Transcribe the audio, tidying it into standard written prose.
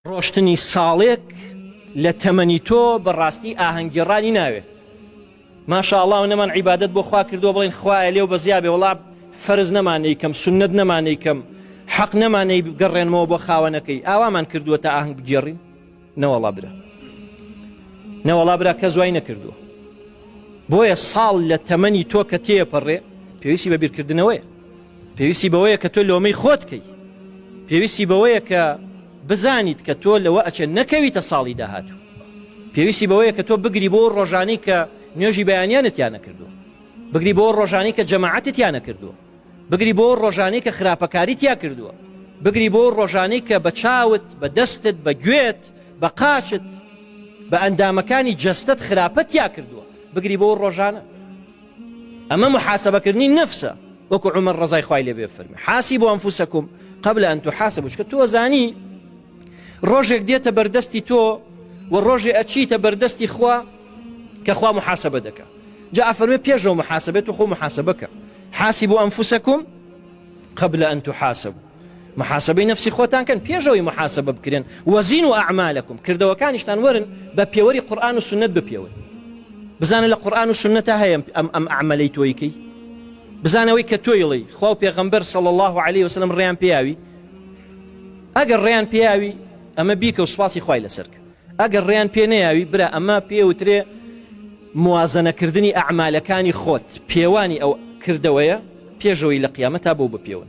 ڕۆشتنی ساڵێک لە تەمەنی تۆ بەڕاستی ئاهەنگگێڕانی ناوێ. ماشاءڵڵا و نەمان عیبادەت بۆ خوا کردووە بڵێن خوایە لێو بەزیابێ وەڵا فەرز نەمانەیکەم سونەت نەمانەیکەم حەق نەمانەی بگەڕێنمەوە بۆ خاوەنەکەی ئاوامان کردووە تا ئاهەنگ بگێڕین نەوەڵا برا نەوەڵا برا کە زوای نەکردووە. بۆیە ساڵ لە تەمەنی تۆ کە تێپەڕێ پێویستی بە بیرکردنەوەیە، پێویستی بەوەیە کە تۆ لۆمەی خۆتکەی، پێویستی بەوەیە کە بزانیت کە تۆ لەوە ئەچێ نەکەویتە ساڵی داهاتوو، پێویستی بەوەیە کە تۆ بگری بۆ ڕۆژانەی کە نوێژی بەیانیانت یان نەکردووە، بگری بۆ ڕۆژانەی کە جەماعەتت یان نەکردووە، بگری بۆ ڕۆژانەی کە خراپەکاریت یا کردووە، بگری بۆ ڕۆژانەی کە بە چاوت بە دەستت بە گوێت بە قاچت بە ئەندامەکانی جەستت خراپەت یا کردووە، بگری بۆ ڕۆژانە. ئەمە محاسبەکردنی نەفسە، وەکو عومەر ڕەزای خوای لێ بێ فەرمێ حاسبوا أنفسكم قبل أن تحاسبوا. چکە تۆ زانی ڕۆژێک دێتە بەردەستی تۆ و ڕۆژێ ئەچیتە بەردەستی خوا کە خوا محاسبە دەکە. جا ئەفەرمێ پێشەوە محاسبێت و خۆ محاسبەکە. حاسبوا أنفسكم قبل أن تحاسبوا. محاسبەی نفسی خۆتان کەن پێشەوەی محاسبە بکرێن. وەزینوا ئەعمالەکم، کردەوەکانیشتان وەرن بە پێوەری قورئان و سنت بپێون. بزانە لە قورئان و سنەتا هەیە ئەم ئەعمەلەی تۆیکەی، بزانەوەی کە تۆیڵی خوا و پێغەمبەر صلی الله عليه وسلم ڕێیان پێیاوی. ئەگەر ڕێیان پێیاوی ئەمە بیکە و سوپاسی خوای لەسەرکە، ئەگەر ڕێیان پێ نەیاوی برا ئەمە پێوترێ موازنەکردنی ئەعمالەکانی خۆت، پێوانی ئەو کردەوەیە پێشەوەی لە قیامەتا بۆ بپێون.